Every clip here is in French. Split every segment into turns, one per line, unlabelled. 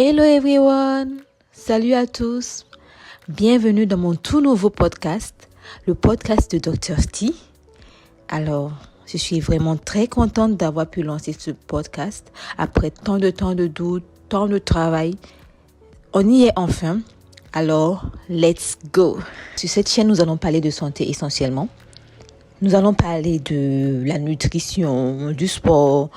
Hello everyone! Salut à tous! Bienvenue dans mon tout nouveau podcast, le podcast de Dr. T. Alors, je suis vraiment très contente d'avoir pu lancer ce podcast après tant de doutes, tant de travail. On y est enfin. Alors, let's go! Sur cette chaîne, nous allons parler de santé essentiellement. Nous allons parler de la nutrition, du sport.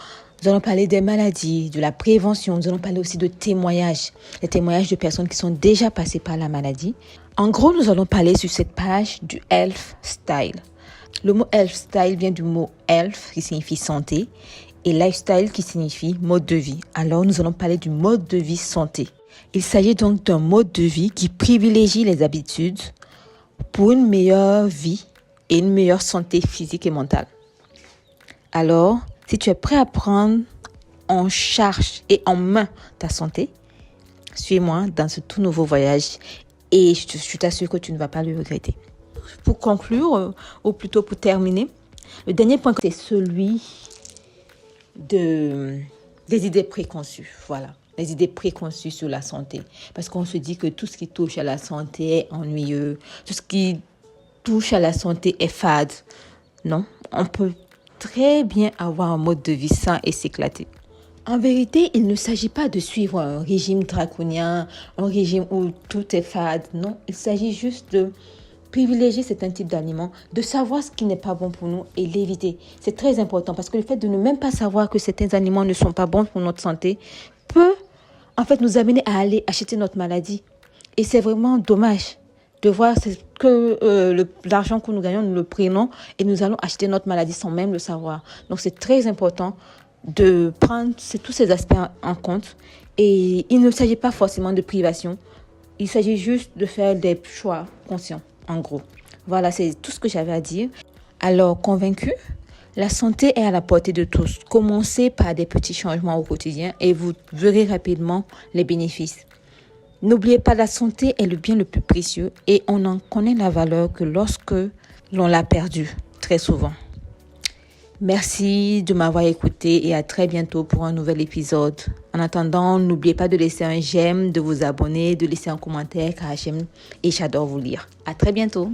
Nous allons parler des maladies, de la prévention. Nous allons parler aussi de témoignages. Les témoignages de personnes qui sont déjà passées par la maladie. En gros, nous allons parler sur cette page du health style. Le mot health style vient du mot health qui signifie santé et lifestyle qui signifie mode de vie. Alors, nous allons parler du mode de vie santé. Il s'agit donc d'un mode de vie qui privilégie les habitudes pour une meilleure vie et une meilleure santé physique et mentale. Alors, si tu es prêt à prendre en charge et en main ta santé, suis-moi dans ce tout nouveau voyage et je t'assure que tu ne vas pas le regretter. Pour conclure, ou plutôt pour terminer, le dernier point, c'est celui des idées préconçues. Voilà, les idées préconçues sur la santé. Parce qu'on se dit que tout ce qui touche à la santé est ennuyeux, tout ce qui touche à la santé est fade. Non, on peut très bien avoir un mode de vie sain et s'éclater. En vérité, il ne s'agit pas de suivre un régime draconien, un régime où tout est fade. Non, il s'agit juste de privilégier certains types d'aliments, de savoir ce qui n'est pas bon pour nous et l'éviter. C'est très important parce que le fait de ne même pas savoir que certains aliments ne sont pas bons pour notre santé peut en fait nous amener à aller acheter notre maladie. Et c'est vraiment dommage de voir que l'argent que nous gagnons, nous le prenons et nous allons acheter notre maladie sans même le savoir. Donc, c'est très important de prendre tous ces aspects en compte. Et il ne s'agit pas forcément de privation. Il s'agit juste de faire des choix conscients, en gros. Voilà, c'est tout ce que j'avais à dire. Alors, convaincu, la santé est à la portée de tous. Commencez par des petits changements au quotidien et vous verrez rapidement les bénéfices. N'oubliez pas, la santé est le bien le plus précieux et on n'en connaît la valeur que lorsque l'on l'a perdu, très souvent. Merci de m'avoir écouté et à très bientôt pour un nouvel épisode. En attendant, n'oubliez pas de laisser un j'aime, de vous abonner, de laisser un commentaire car j'aime et j'adore vous lire. À très bientôt.